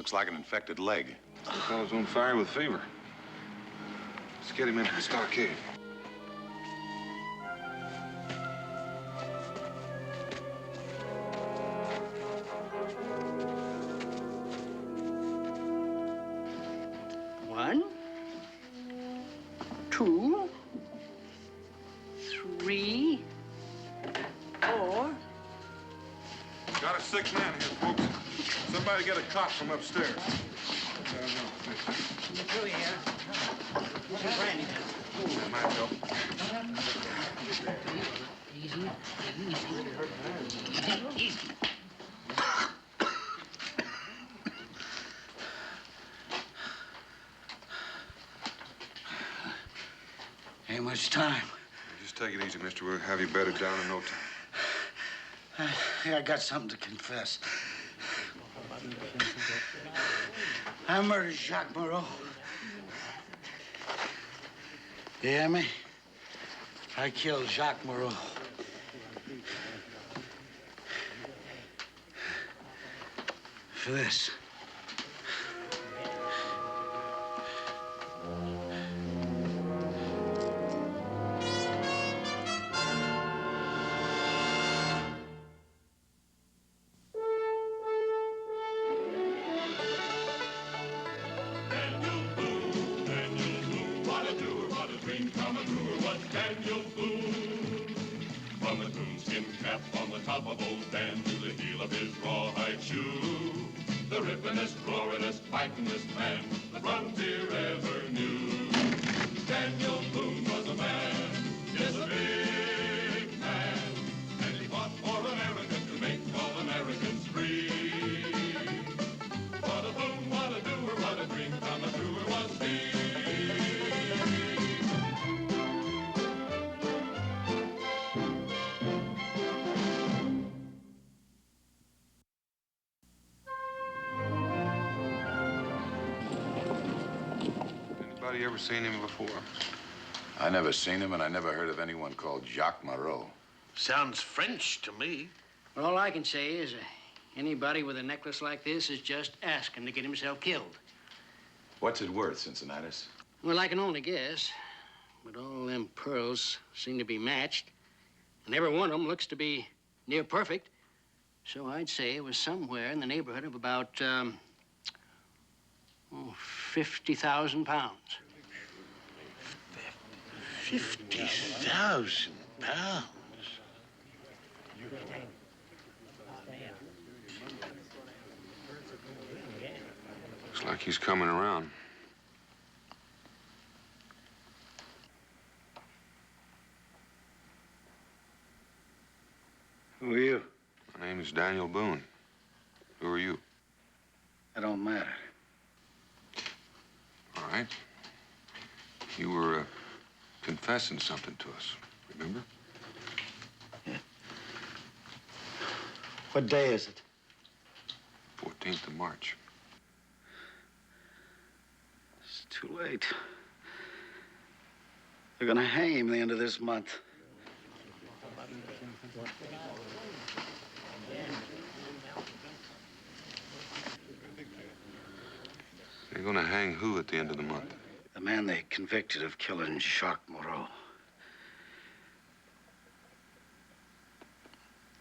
Looks like an infected leg. The fellow's on fire with fever. Let's get him into the stockade. One, two, three, four. Got a sick man here, folks. Somebody get a cop from upstairs. Through here. Some brandy. That might help. Easy, easy. Ain't much time. Just take it easy, mister. We'll have you bedded down in no time. I got something to confess. I murdered Jacques Moreau. You hear me? I killed Jacques Moreau. For this. From the coonskin cap on the top of old Dan to the heel of his rawhide shoe, the rippin'est, roarin'est, fightin'est man the frontier ever knew. Daniel Boone was a man, yes, a big man, and he fought for America to make all Americans free. What a Boone, what a doer, what a dream come a truer was he. Anybody ever seen him before? I never seen him, and I never heard of anyone called Jacques Moreau. Sounds French to me. Well, all I can say is anybody with a necklace like this is just asking to get himself killed. What's it worth, Cincinnatus? Well, I can only guess. But all them pearls seem to be matched. And every one of them looks to be near perfect. So I'd say it was somewhere in the neighborhood of about, 50,000 pounds. 50,000 pounds. Looks like he's coming around. Who are you? My name is Daniel Boone. Who are you? That don't matter. All right. You were confessing something to us, remember? Yeah. What day is it? 14th of March. It's too late. They're gonna hang him the end of this month. They're gonna hang who at the end of the month? The man they convicted of killing Jacques Moreau.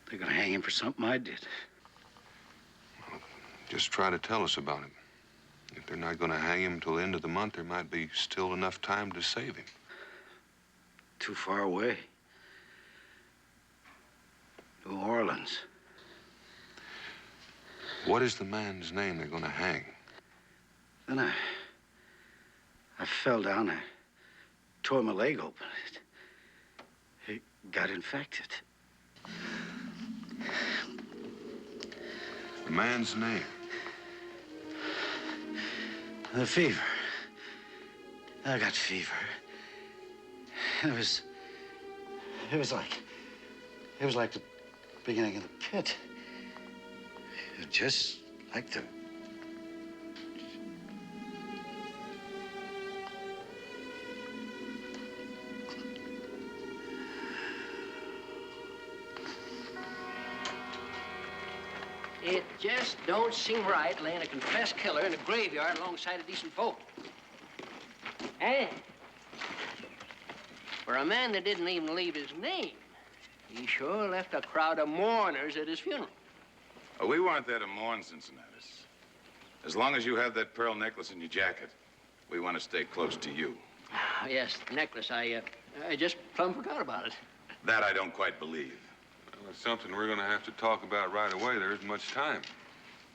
They're gonna hang him for something I did. Well, just try to tell us about it. If they're not gonna hang him till the end of the month, there might be still enough time to save him. Too far away. New Orleans. What is the man's name they're gonna hang? Then I fell down. I tore my leg open. It got infected. The man's name? The fever. I got fever. It was like the beginning of the pit. Just like the... It just don't seem right laying a confessed killer in a graveyard alongside of decent folk. And for a man that didn't even leave his name, he sure left a crowd of mourners at his funeral. Oh, we weren't there to mourn, Cincinnati. As long as you have that pearl necklace in your jacket, we want to stay close to you. Yes, the necklace. I just plumb forgot about it. That I don't quite believe. Well, it's something we're going to have to talk about right away. There isn't much time.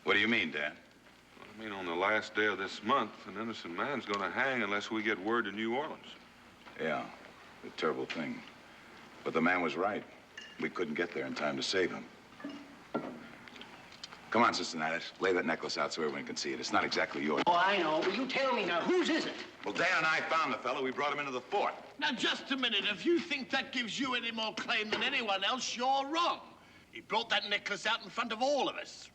What do you mean, Dan? I mean, on the last day of this month, an innocent man's going to hang unless we get word to New Orleans. Yeah, a terrible thing. But the man was right. We couldn't get there in time to save him. Come on, Cincinnati. Lay that necklace out so everyone can see it. It's not exactly yours. Oh, I know, but you tell me now, whose is it? Well, Dan and I found the fellow. We brought him into the fort. Now, just a minute. If you think that gives you any more claim than anyone else, you're wrong. He brought that necklace out in front of all of us.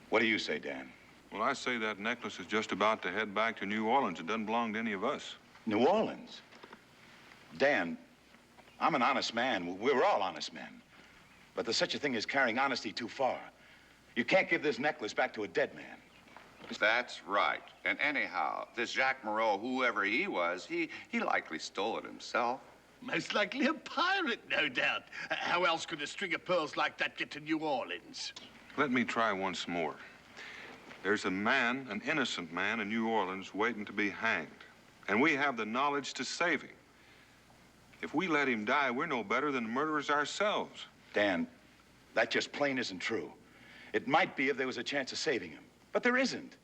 What do you say, Dan? Well, I say that necklace is just about to head back to New Orleans. It doesn't belong to any of us. New Orleans? Dan, I'm an honest man. We're all honest men. But there's such a thing as carrying honesty too far. You can't give this necklace back to a dead man. That's right. And anyhow, this Jacques Moreau, whoever he was, he likely stole it himself. Most likely a pirate, no doubt. How else could a string of pearls like that get to New Orleans? Let me try once more. There's a man, an innocent man in New Orleans waiting to be hanged. And we have the knowledge to save him. If we let him die, we're no better than murderers ourselves. Dan, that just plain isn't true. It might be if there was a chance of saving him, but there isn't.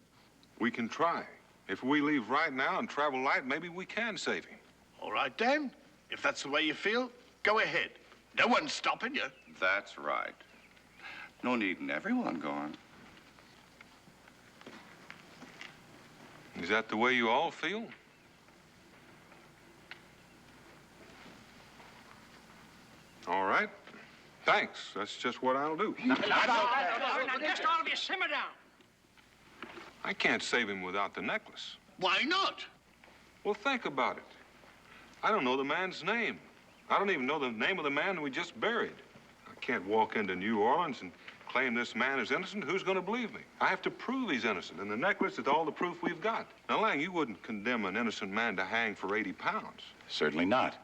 We can try. If we leave right now and travel light, maybe we can save him. All right, Dan. If that's the way you feel, go ahead. No one's stopping you. That's right. No need in everyone going. Is that the way you all feel? All right. Thanks. That's just what I'll do. Now, just all of you simmer down. I can't save him without the necklace. Why not? Well, think about it. I don't know the man's name. I don't even know the name of the man we just buried. I can't walk into New Orleans and claim this man is innocent. Who's going to believe me? I have to prove he's innocent, and the necklace is all the proof we've got. Now, Lang, you wouldn't condemn an innocent man to hang for 80 pounds. Certainly not.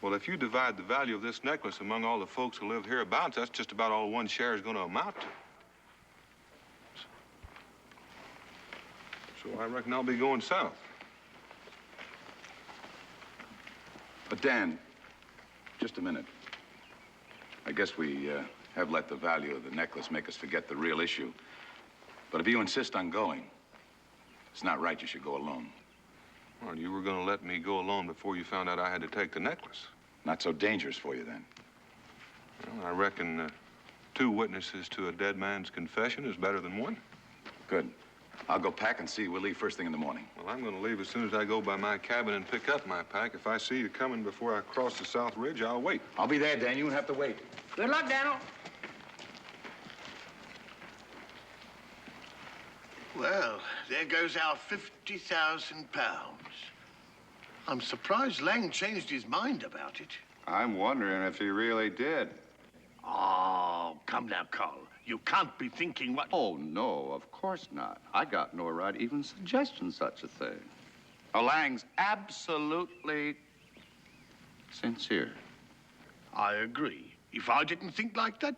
Well, if you divide the value of this necklace among all the folks who live hereabouts, that's just about all one share is going to amount to. So I reckon I'll be going south. But Dan, just a minute. I guess we have let the value of the necklace make us forget the real issue. But if you insist on going, it's not right you should go alone. Well, you were going to let me go alone before you found out I had to take the necklace. Not so dangerous for you then. Well, I reckon 2 witnesses to a dead man's confession is better than 1. Good. I'll go pack and see you. We'll leave first thing in the morning. Well, I'm going to leave as soon as I go by my cabin and pick up my pack. If I see you coming before I cross the South Ridge, I'll wait. I'll be there, Dan. You won't have to wait. Good luck, Daniel. Well, there goes our 50,000 pounds. I'm surprised Lang changed his mind about it. I'm wondering if he really did. Oh, come now, Carl. You can't be thinking what... Oh, no, of course not. I got no right even suggesting such a thing. Lang's absolutely sincere. I agree. If I didn't think like that,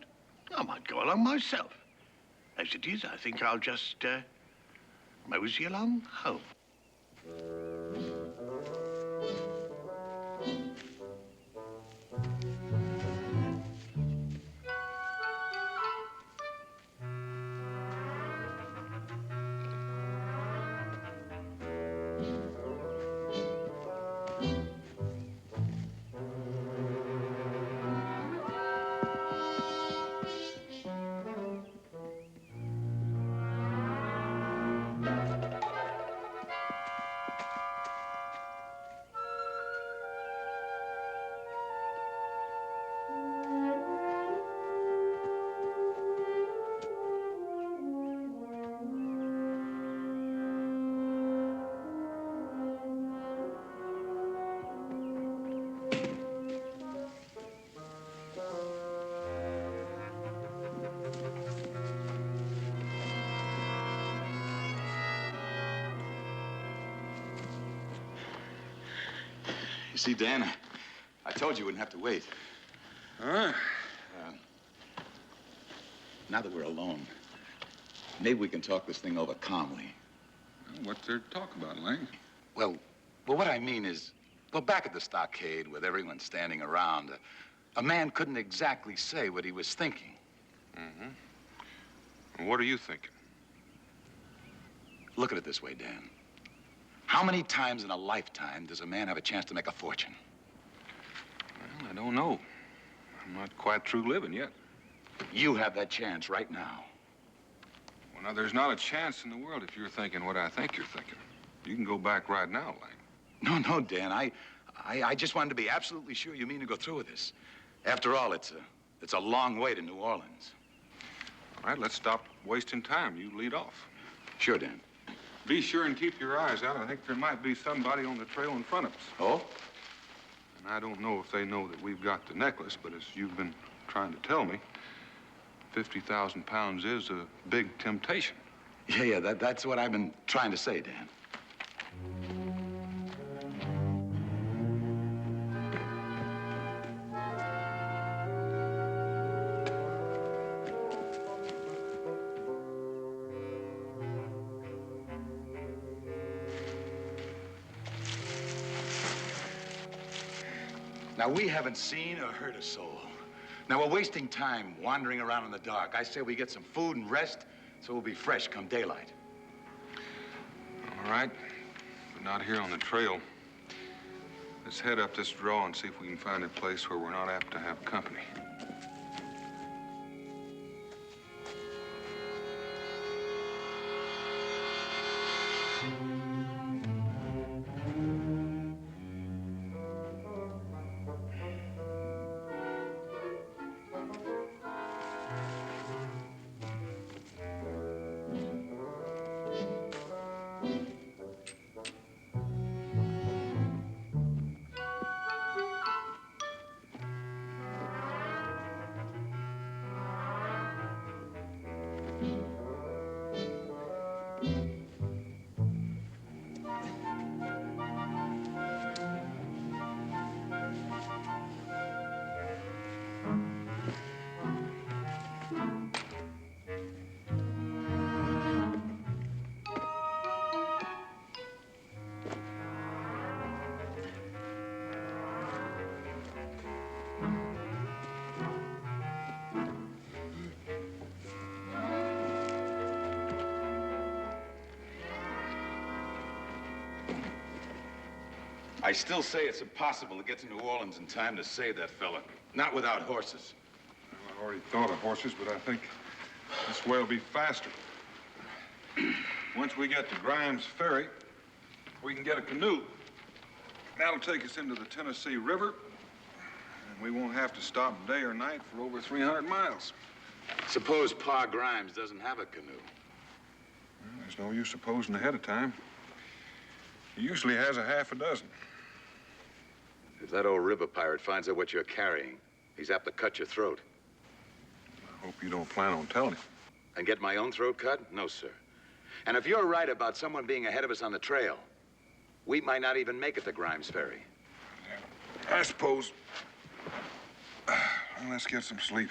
I might go along myself. As it is, I think I'll just, mosey along home. You see, Dan, I told you you wouldn't have to wait. Huh? Now that we're alone, maybe we can talk this thing over calmly. What's there to talk about, Lang? Well, what I mean is, well, back at the stockade with everyone standing around, a man couldn't exactly say what he was thinking. Mm-hmm. And what are you thinking? Look at it this way, Dan. How many times in a lifetime does a man have a chance to make a fortune? Well, I don't know. I'm not quite through living yet. You have that chance right now. Well, now, there's not a chance in the world if you're thinking what I think you're thinking. You can go back right now, Lang. No, Dan, I just wanted to be absolutely sure you mean to go through with this. After all, it's a long way to New Orleans. All right, let's stop wasting time. You lead off. Sure, Dan. Be sure and keep your eyes out. I think there might be somebody on the trail in front of us. Oh? And I don't know if they know that we've got the necklace, but as you've been trying to tell me, 50,000 pounds is a big temptation. Yeah, that's what I've been trying to say, Dan. Now, we haven't seen or heard a soul. Now, we're wasting time wandering around in the dark. I say we get some food and rest, so we'll be fresh come daylight. All right, but not here on the trail. Let's head up this draw and see if we can find a place where we're not apt to have company. I still say it's impossible to get to New Orleans in time to save that fella. Not without horses. Well, I already thought of horses, but I think this way will be faster. Once we get to Grimes Ferry, we can get a canoe. That'll take us into the Tennessee River, and we won't have to stop day or night for over 300 miles. Suppose Pa Grimes doesn't have a canoe. Well, there's no use supposing ahead of time. He usually has a half a dozen. If that old river pirate finds out what you're carrying, he's apt to cut your throat. I hope you don't plan on telling him. And get my own throat cut? No, sir. And if you're right about someone being ahead of us on the trail, we might not even make it to Grimes Ferry. I suppose. Well, let's get some sleep.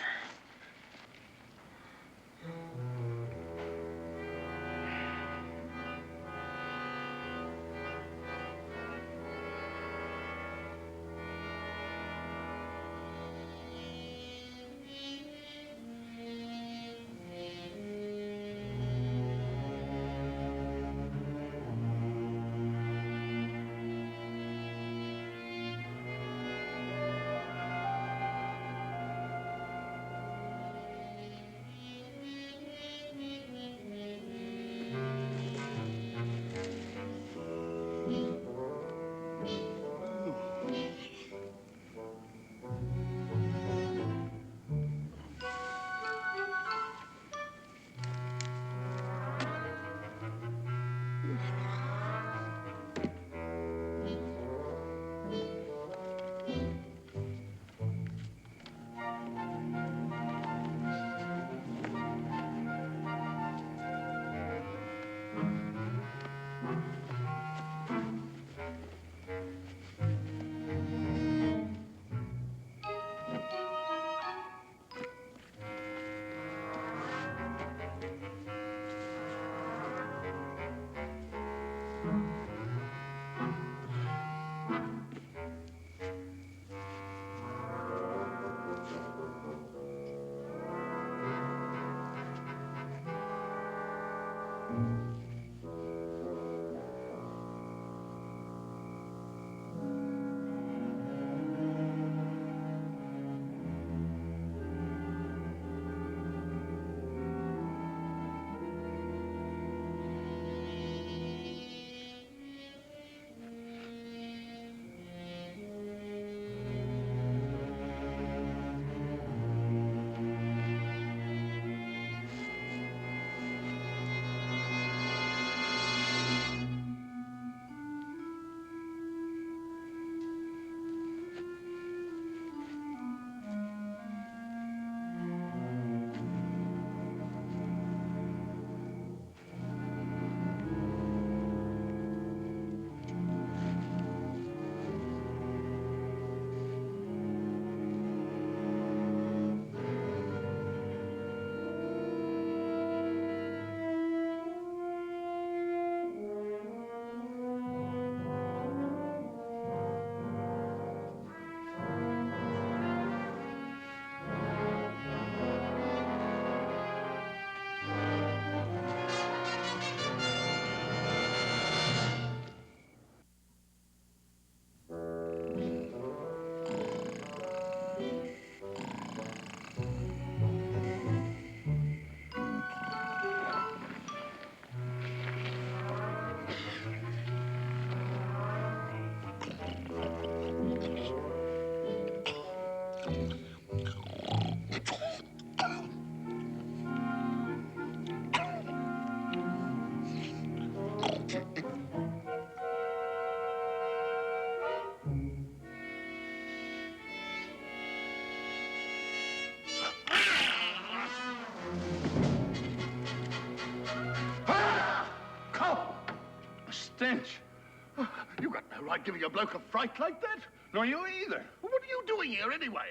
no right giving a bloke a fright like that. No, you either. Well, what are you doing here anyway?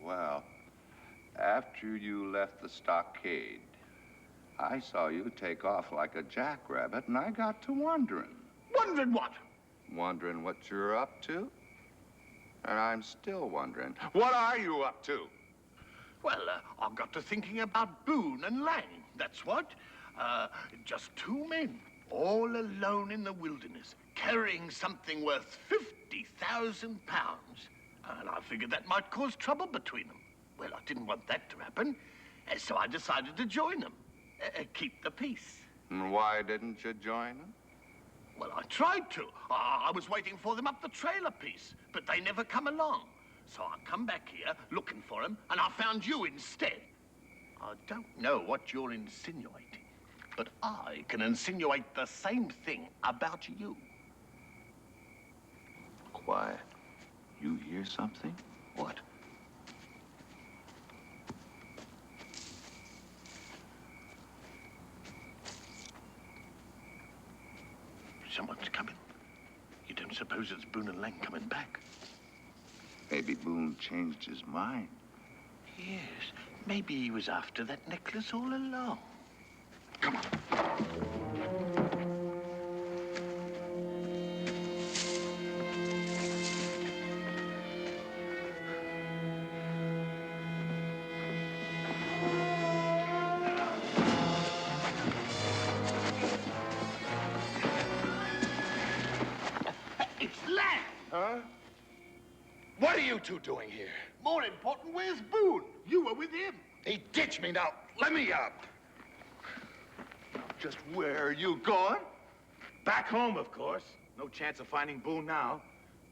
Well, after you left the stockade, I saw you take off like a jackrabbit, and I got to wondering. Wondering what? Wondering what you're up to? And I'm still wondering, what are you up to? Well, I got to thinking about Boone and Lang, that's what. Just two men, all alone in the wilderness, carrying something worth 50,000 pounds. And I figured that might cause trouble between them. Well, I didn't want that to happen, so I decided to join them. Keep the peace. And why didn't you join them? Well, I tried to. I was waiting for them up the trail a piece, but they never come along. So I come back here looking for them, and I found you instead. I don't know what you're insinuating, but I can insinuate the same thing about you. Quiet. You hear something? What? Someone's coming. You don't suppose it's Boone and Lang coming back? Maybe Boone changed his mind. Yes, maybe he was after that necklace all along. Come on. It's Lang! Huh? What are you two doing here? More important, where's Boone? You were with him. He ditched me. Now, let me up. Just where are you going? Back home, of course. No chance of finding Boone now.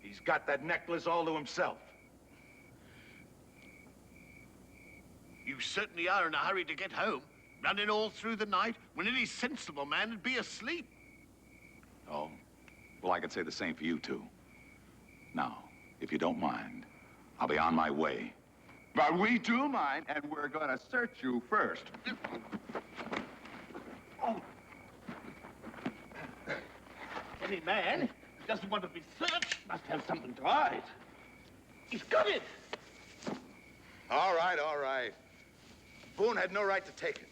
He's got that necklace all to himself. You certainly are in a hurry to get home. Running all through the night when any sensible man would be asleep. Oh, well, I could say the same for you two. Now, if you don't mind, I'll be on my way. But we do mind, and we're going to search you first. Oh. Any man who doesn't want to be searched must have something to hide. He's got it. All right, all right. Boone had no right to take it.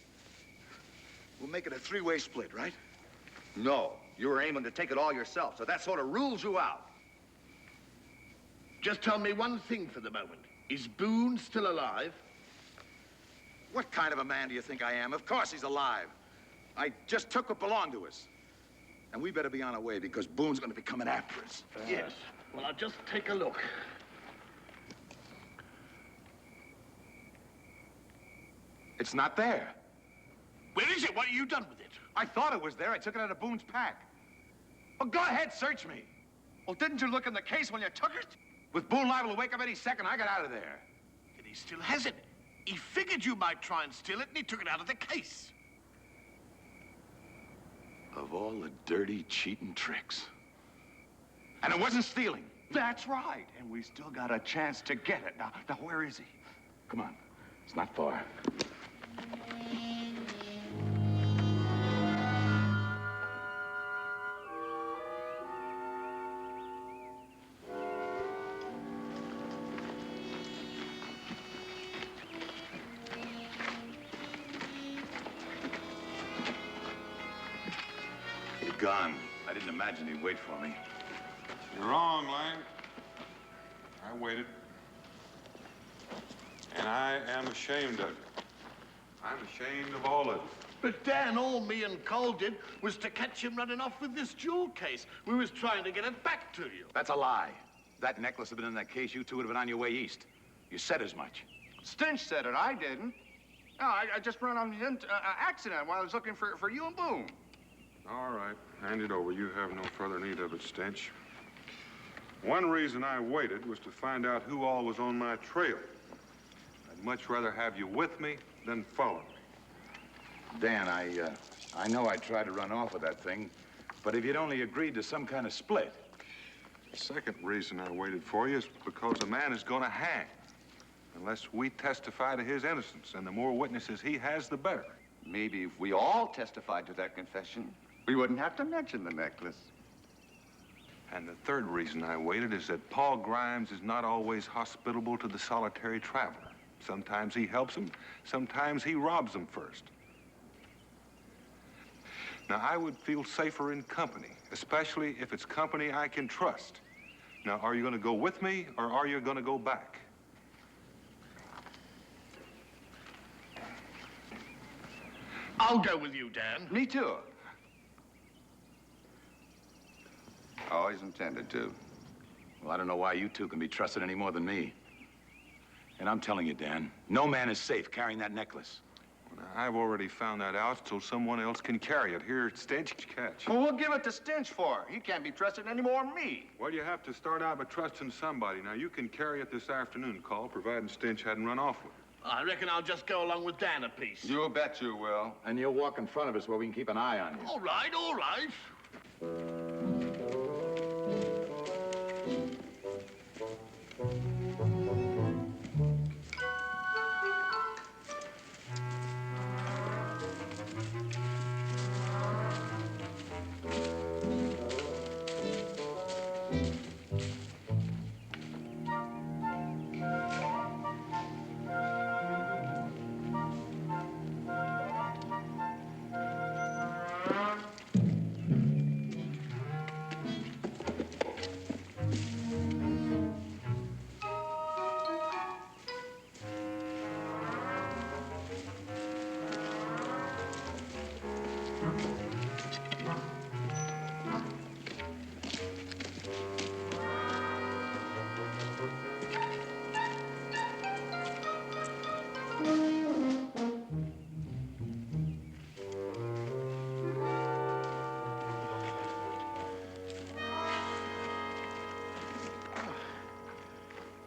We'll make it a three-way split, right? No, you were aiming to take it all yourself, so that sort of rules you out. Just tell me one thing for the moment. Is Boone still alive? What kind of a man do you think I am? Of course he's alive. I just took what belonged to us. And we better be on our way because Boone's going to be coming after us. Yes. Well, I'll just take a look. It's not there. Where is it? What have you done with it? I thought it was there. I took it out of Boone's pack. Well, go ahead, search me. Well, didn't you look in the case when you took it? With Boone liable to wake up any second, I got out of there. And he still has it. He figured you might try and steal it, and he took it out of the case. Of all the dirty, cheating tricks. And it wasn't stealing. That's right, and we still got a chance to get it. Now, where is he? Come on. It's not far. He's gone. I didn't imagine he'd wait for me. You're wrong, Lang. I waited. And I am ashamed of it. I'm ashamed of all of it. But Dan, all me and Cole did was to catch him running off with this jewel case. We was trying to get it back to you. That's a lie. If that necklace had been in that case, you two would have been on your way east. You said as much. Stinch said it, I didn't. No, I just ran on the accident while I was looking for you and Boone. All right, hand it over. You have no further need of it, Stench. One reason I waited was to find out who all was on my trail. I'd much rather have you with me than follow me. Dan, I know I tried to run off with that thing, but if you'd only agreed to some kind of split. The second reason I waited for you is because the man is going to hang unless we testify to his innocence, and the more witnesses he has, the better. Maybe if we all testified to that confession, we wouldn't have to mention the necklace. And the third reason I waited is that Paul Grimes is not always hospitable to the solitary traveler. Sometimes he helps him, sometimes he robs him first. Now, I would feel safer in company, especially if it's company I can trust. Now, are you going to go with me, or are you going to go back? I'll go with you, Dan. Me too. Always intended to. Well, I don't know why you two can be trusted any more than me. And I'm telling you, Dan, no man is safe carrying that necklace. Well, now, I've already found that out so someone else can carry it. Here, Stench, catch. Well, we'll give it to Stench for. He can't be trusted any more than me. Well, you have to start out by trusting somebody. Now, you can carry it this afternoon, Call, providing Stench hadn't run off with it. I reckon I'll just go along with Dan a piece. You bet you will. And you'll walk in front of us where we can keep an eye on you. All right, all right.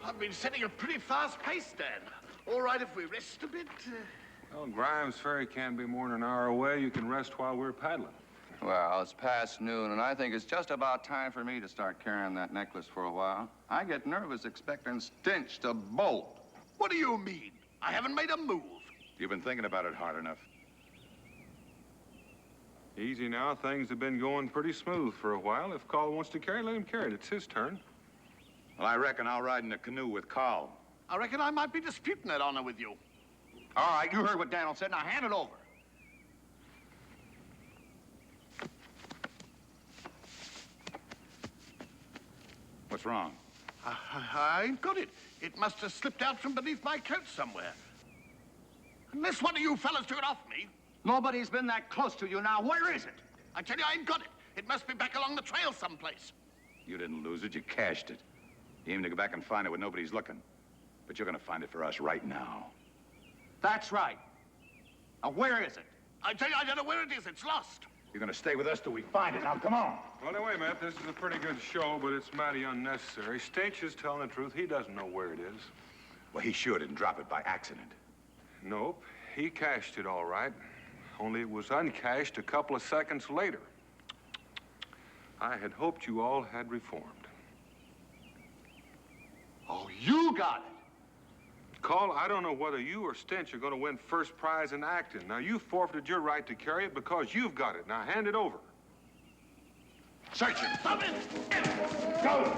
I've been setting a pretty fast pace, Dan. All right if we rest a bit? Well, Grimes Ferry can't be more than an hour away. You can rest while we're paddling. Well, it's past noon, and I think it's just about time for me to start carrying that necklace for a while. I get nervous expecting Stench to bolt. What do you mean? I haven't made a move. You've been thinking about it hard enough. Easy now. Things have been going pretty smooth for a while. If Call wants to carry it, let him carry it. It's his turn. Well, I reckon I'll ride in a canoe with Carl. I reckon I might be disputing that honor with you. All right, you heard what Daniel said. Now hand it over. What's wrong? I ain't got it. It must have slipped out from beneath my coat somewhere. Unless one of you fellas took it off me. Nobody's been that close to you now. Where is it? I tell you, I ain't got it. It must be back along the trail someplace. You didn't lose it, you cashed it. You aim to go back and find it when nobody's looking. But you're gonna find it for us right now. That's right. Now, where is it? I tell you, I don't know where it is. It's lost. You're gonna stay with us till we find it. Now, come on. Well, now, wait a minute. This is a pretty good show, but it's mighty unnecessary. Stench is telling the truth. He doesn't know where it is. Well, he sure didn't drop it by accident. Nope. He cashed it all right. Only it was uncashed a couple of seconds later. I had hoped you all had reformed. Oh, you got it. Call, I don't know whether you or Stench are going to win first prize in acting. Now, you forfeited your right to carry it because you've got it. Now, hand it over. Search him. Stop it! Go!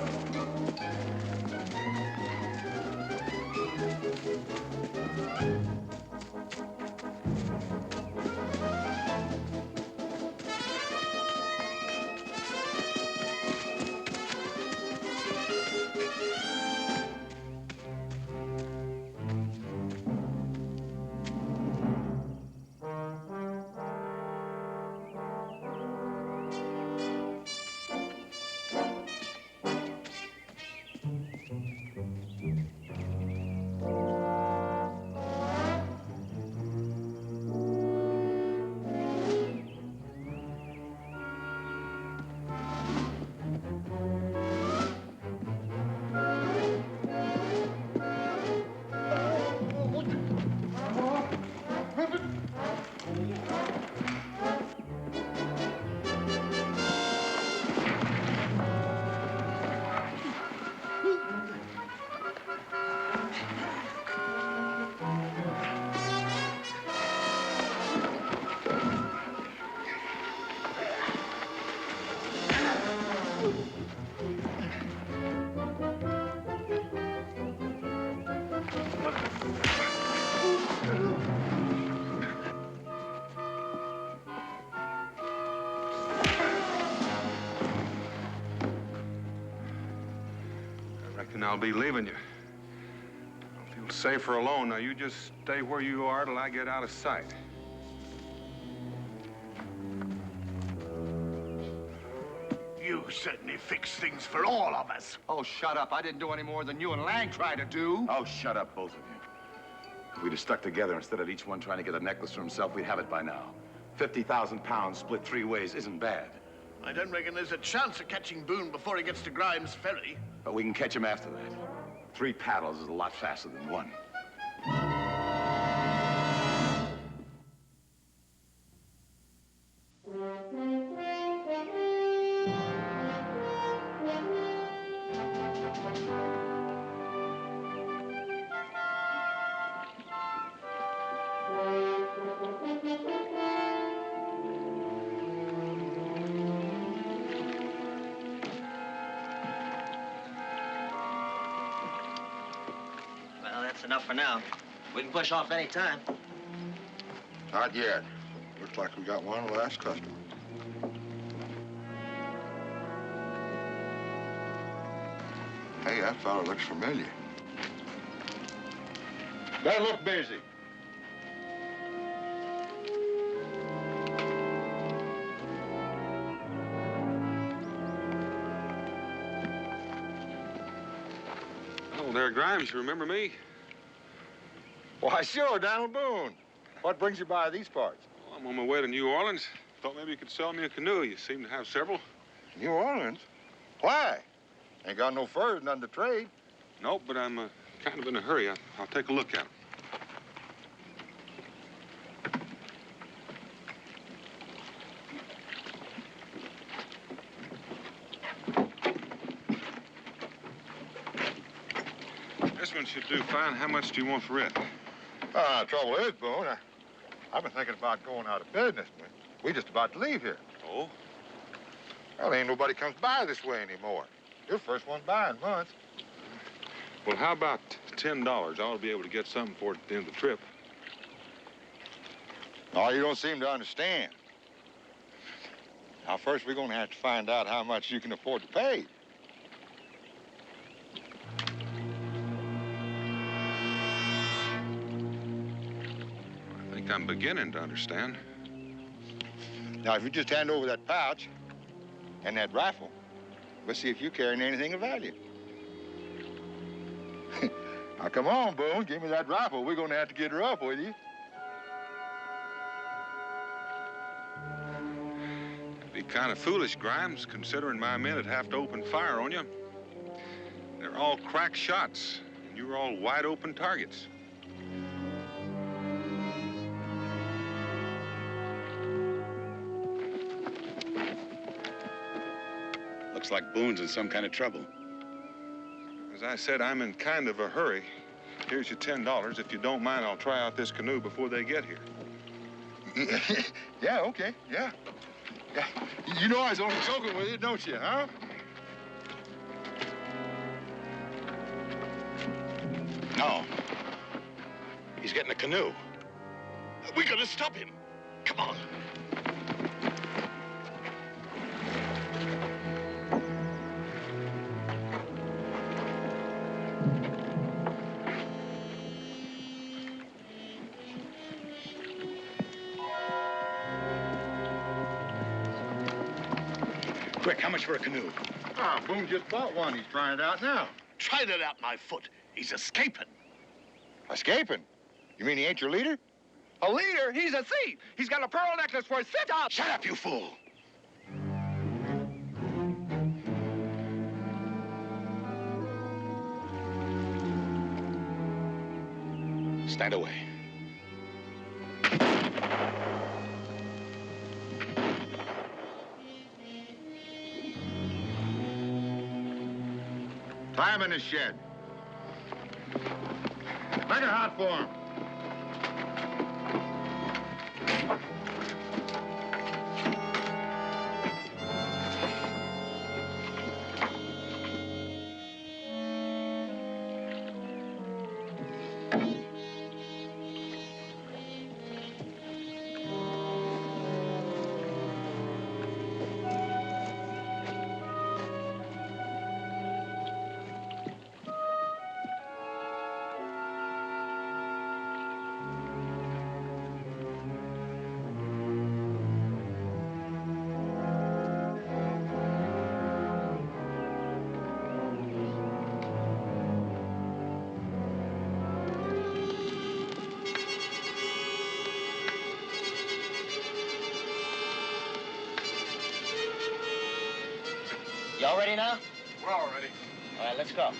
Reckon I'll be leaving you. I'll feel safer alone. Now, you just stay where you are till I get out of sight. You certainly fixed things for all of us. Oh, shut up. I didn't do any more than you and Lang tried to do. Oh, shut up, both of you. If we'd have stuck together instead of each one trying to get a necklace for himself, we'd have it by now. 50,000 pounds split 3 ways isn't bad. I don't reckon there's a chance of catching Boone before he gets to Grimes Ferry. But we can catch him after that. 3 paddles is a lot faster than 1. Well, that's enough for now. We can push off any time. Not yet. Looks like we got one last customer. Hey, that fella looks familiar. They look busy. Oh, there, Grimes, you remember me? Why, sure, Donald Boone. What brings you by these parts? Well, I'm on my way to New Orleans. Thought maybe you could sell me a canoe. You seem to have several. New Orleans? Why? Ain't got no furs, none to trade. Nope, but I'm kind of in a hurry. I'll take a look at them. This one should do fine. How much do you want for it? Trouble is, Boone, I've been thinking about going out of business. We just about to leave here. Oh? Well, ain't nobody comes by this way anymore. You're the first one by in months. Well, how about $10? I ought to be able to get something for it at the end of the trip. No, you don't seem to understand. Now, first, we're going to have to find out how much you can afford to pay. I think I'm beginning to understand. Now, if you just hand over that pouch and that rifle, let's see if you're carrying anything of value. Now, come on, Boone, give me that rifle. We're going to have to get her up with you. It'd be kind of foolish, Grimes, considering my men would have to open fire on you. They're all crack shots, and you're all wide open targets. Looks like Boone's in some kind of trouble. As I said, I'm in kind of a hurry. Here's your $10. If you don't mind, I'll try out this canoe before they get here. Yeah, okay, yeah. You know I was only joking with you, don't you, huh? No. He's getting a canoe. We gotta stop him. Come on. Quick, how much for a canoe? Boone just bought one. He's trying it out now. Tried it out my foot. He's escaping. Escaping? You mean he ain't your leader? A leader? He's a thief. He's got a pearl necklace worth $50. Shut up, you fool. Stand away. Tie him in his shed. Make it hot for him. ready now? We're all ready. All right, let's go.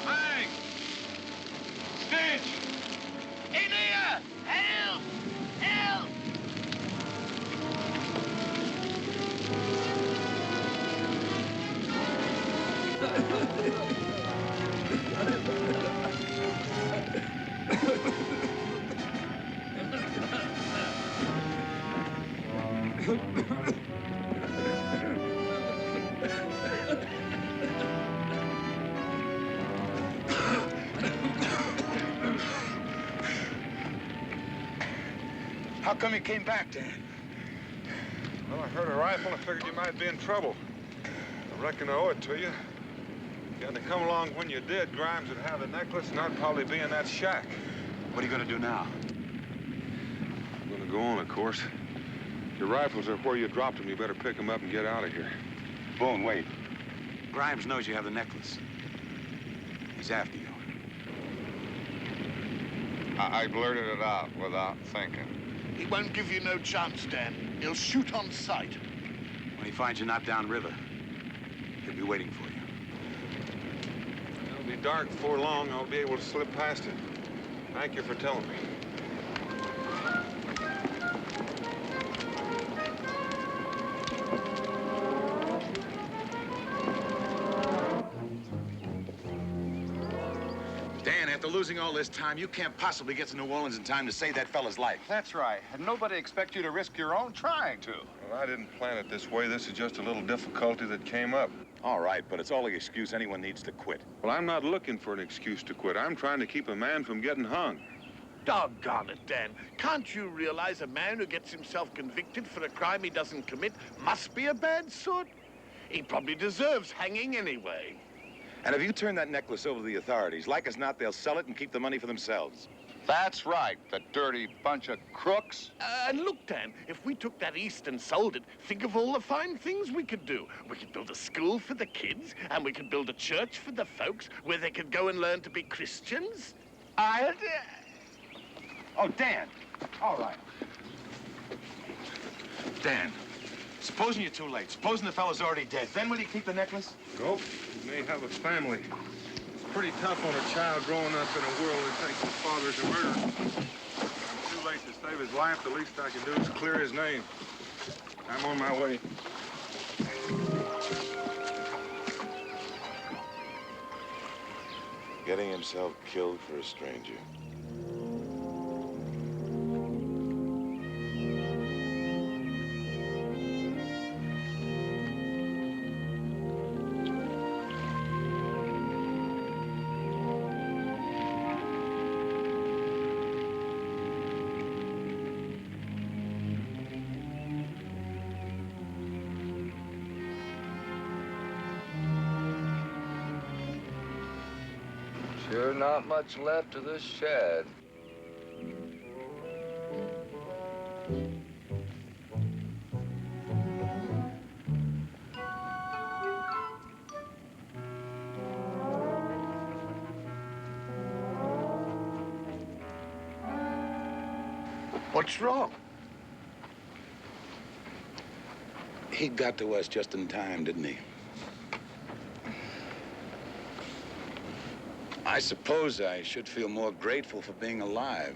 Bang! Stitch! In here! Help! Help! How come you came back, Dan? Well, I heard a rifle. I figured you might be in trouble. I reckon I owe it to you. If you hadn't come along when you did, Grimes would have the necklace, and I'd probably be in that shack. What are you going to do now? I'm gonna go on, of course. Your rifles are where you dropped them. You better pick them up and get out of here. Boone, wait. Grimes knows you have the necklace. He's after you. I blurted it out without thinking. He won't give you no chance, Dan. He'll shoot on sight. When he finds you not downriver, he'll be waiting for you. It'll be dark before long. I'll be able to slip past it. Thank you for telling me. Dan, after losing all this time, you can't possibly get to New Orleans in time to save that fella's life. That's right. And nobody expects you to risk your own trying to. Well, I didn't plan it this way. This is just a little difficulty that came up. All right, but it's all the excuse anyone needs to quit. Well, I'm not looking for an excuse to quit. I'm trying to keep a man from getting hung. Doggone it, Dan. Can't you realize a man who gets himself convicted for a crime he doesn't commit must be a bad sort? He probably deserves hanging anyway. And if you turn that necklace over to the authorities, like as not, they'll sell it and keep the money for themselves. That's right, the dirty bunch of crooks. And look, Dan, if we took that east and sold it, think of all the fine things we could do. We could build a school for the kids, and we could build a church for the folks where they could go and learn to be Christians. Oh, Dan. All right. Dan, supposing you're too late. Supposing the fellow's already dead. Then will you keep the necklace? Nope. You may have a family. It's pretty tough on a child growing up in a world that thinks his father's a murderer. I'm too late to save his life. The least I can do is clear his name. I'm on my way. Getting himself killed for a stranger. Sure not much left of this shed. What What's wrong? He got to us just in time, didn't he? I suppose I should feel more grateful for being alive,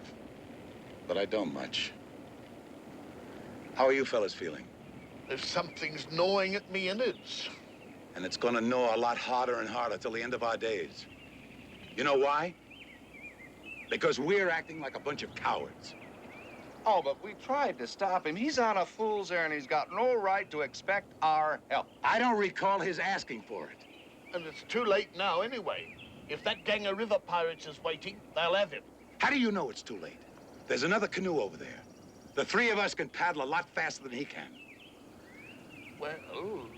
but I don't much. How are you fellas feeling? If something's gnawing at me innards. And it's gonna gnaw a lot harder and harder till the end of our days. You know why? Because we're acting like a bunch of cowards. Oh, but we tried to stop him. He's on a fool's errand. He's got no right to expect our help. I don't recall his asking for it. And it's too late now anyway. If that gang of river pirates is waiting, they'll have him. How do you know it's too late? There's another canoe over there. The three of us can paddle a lot faster than he can. Well,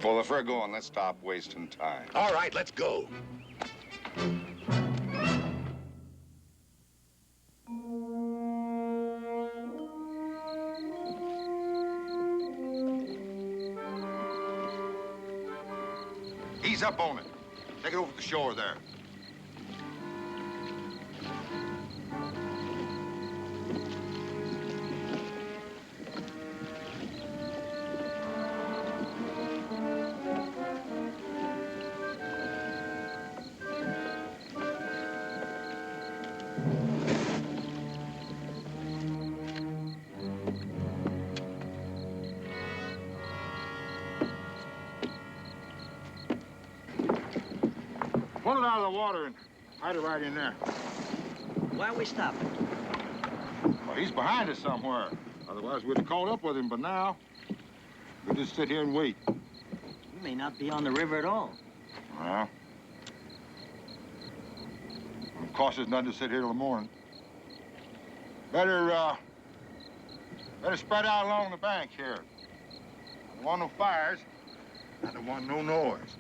Well, if we're going, let's stop wasting time. All right, let's go. Ease up on it. Take it over to the shore there. Pull it out of the water and hide it right in there. Why are we stopping? Well, he's behind us somewhere. Otherwise, we'd have caught up with him, but now, we'll just sit here and wait. We may not be on the river at all. Well, it costs us nothing to sit here till the morning. Better spread out along the bank here. Don't want no fires. I don't want no noise.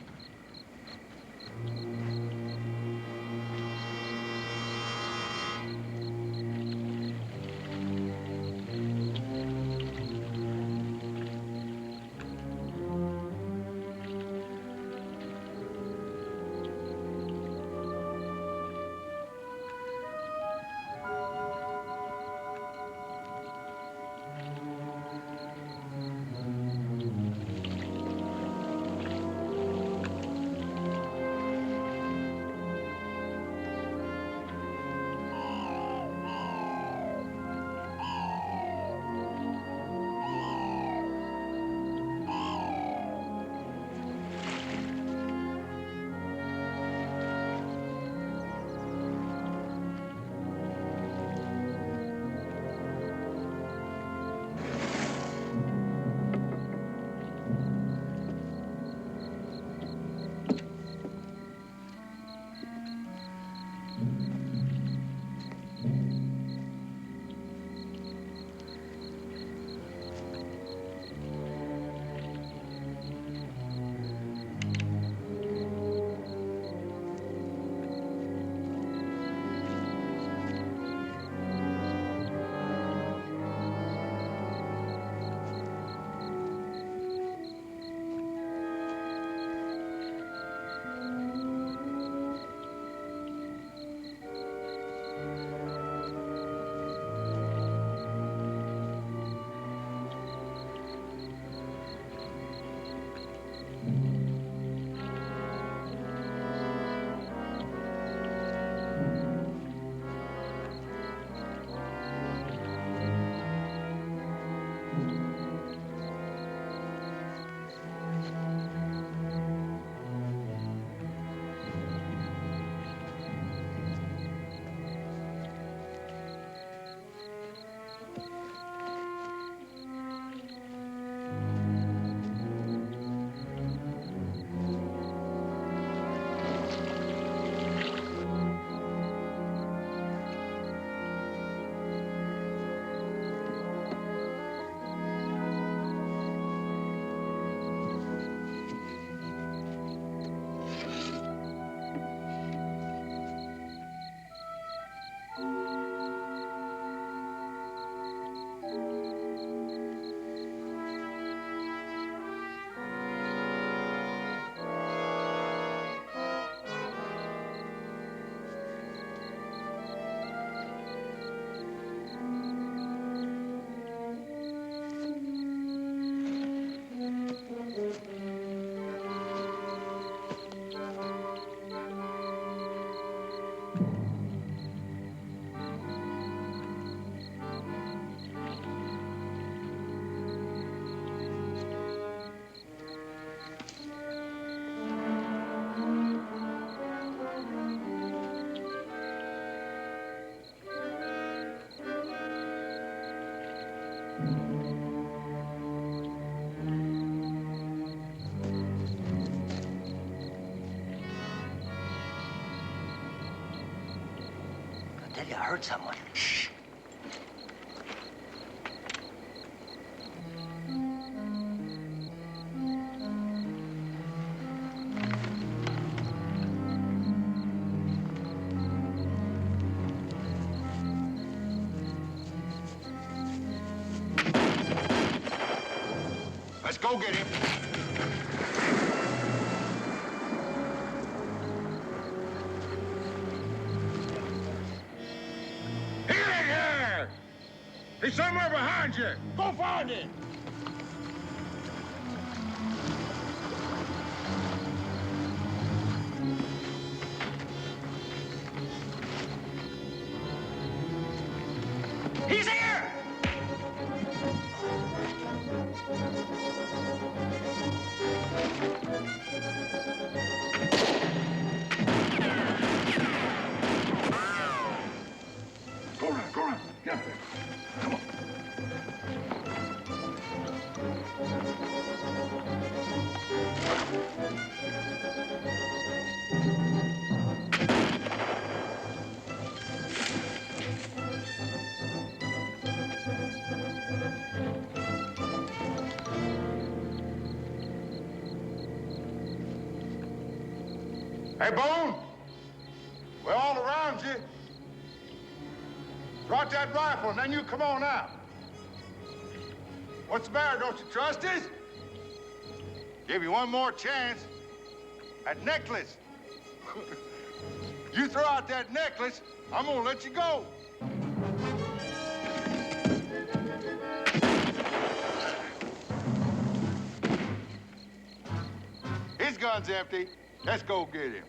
I tell you, I heard someone. Shh. Let's go get him. He ain't here! He's somewhere behind you. Go find him. He's here! Go run. Get up there. Come on. Hey, Boone! We're all around you. Throw out that rifle, and then you come on out. What's the matter? Don't you trust us? Give you one more chance. That necklace. You throw out that necklace, I'm gonna let you go. His gun's empty. Let's go get him.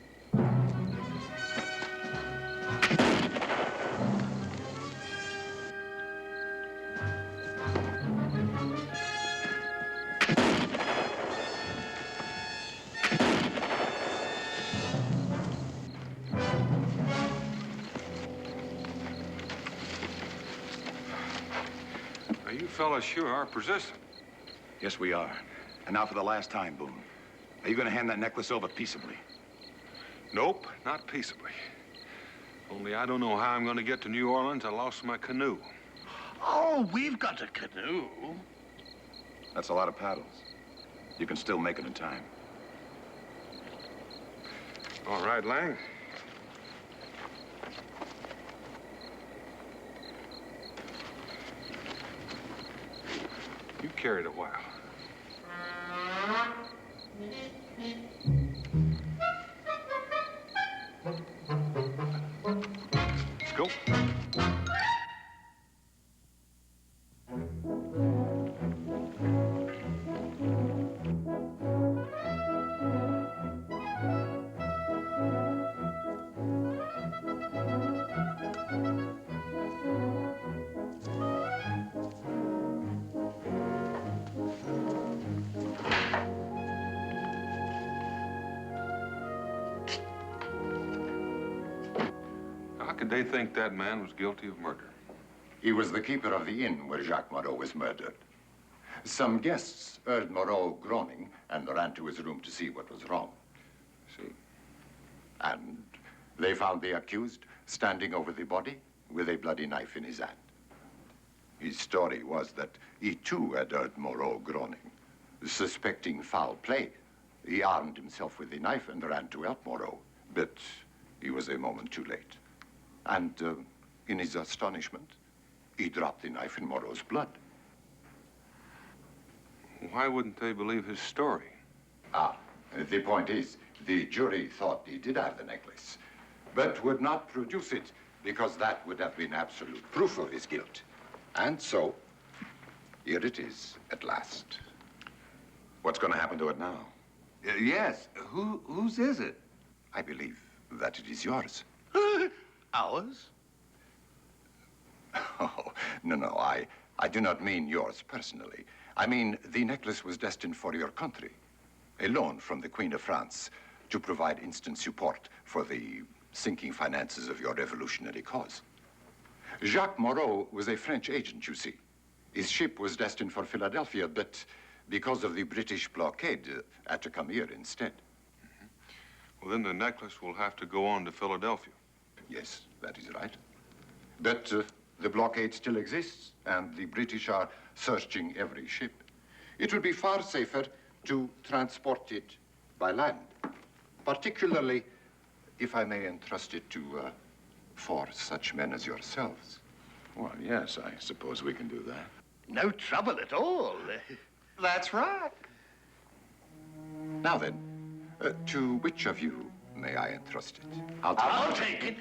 Now, you fellas sure are persistent. Yes, we are. And now for the last time, Boone. Are you going to hand that necklace over peaceably? Nope, not peaceably. Only I don't know how I'm going to get to New Orleans. I lost my canoe. Oh, we've got a canoe. That's a lot of paddles. You can still make it in time. All right, Lang. You carried a while. Let's go. How could they think that man was guilty of murder? He was the keeper of the inn where Jacques Moreau was murdered. Some guests heard Moreau groaning and ran to his room to see what was wrong. See? And they found the accused standing over the body with a bloody knife in his hand. His story was that he too had heard Moreau groaning. Suspecting foul play, he armed himself with the knife and ran to help Moreau. But he was a moment too late. And in his astonishment, he dropped the knife in Moreau's blood. Why wouldn't they believe his story? The point is, the jury thought he did have the necklace, but would not produce it because that would have been absolute proof of his guilt. And so, here it is at last. What's going to happen to it now? Yes, whose is it? I believe that it is yours. Ours? Oh, no, I do not mean yours personally. I mean, the necklace was destined for your country. A loan from the Queen of France to provide instant support for the sinking finances of your revolutionary cause. Jacques Moreau was a French agent, you see. His ship was destined for Philadelphia, but because of the British blockade, had to come here instead. Well, then the necklace will have to go on to Philadelphia. Yes, that is right. But the blockade still exists, and the British are searching every ship. It would be far safer to transport it by land, particularly if I may entrust it to 4 such men as yourselves. Well, yes, I suppose we can do that. No trouble at all. That's right. Now then, to which of you may I entrust it? I'll take it.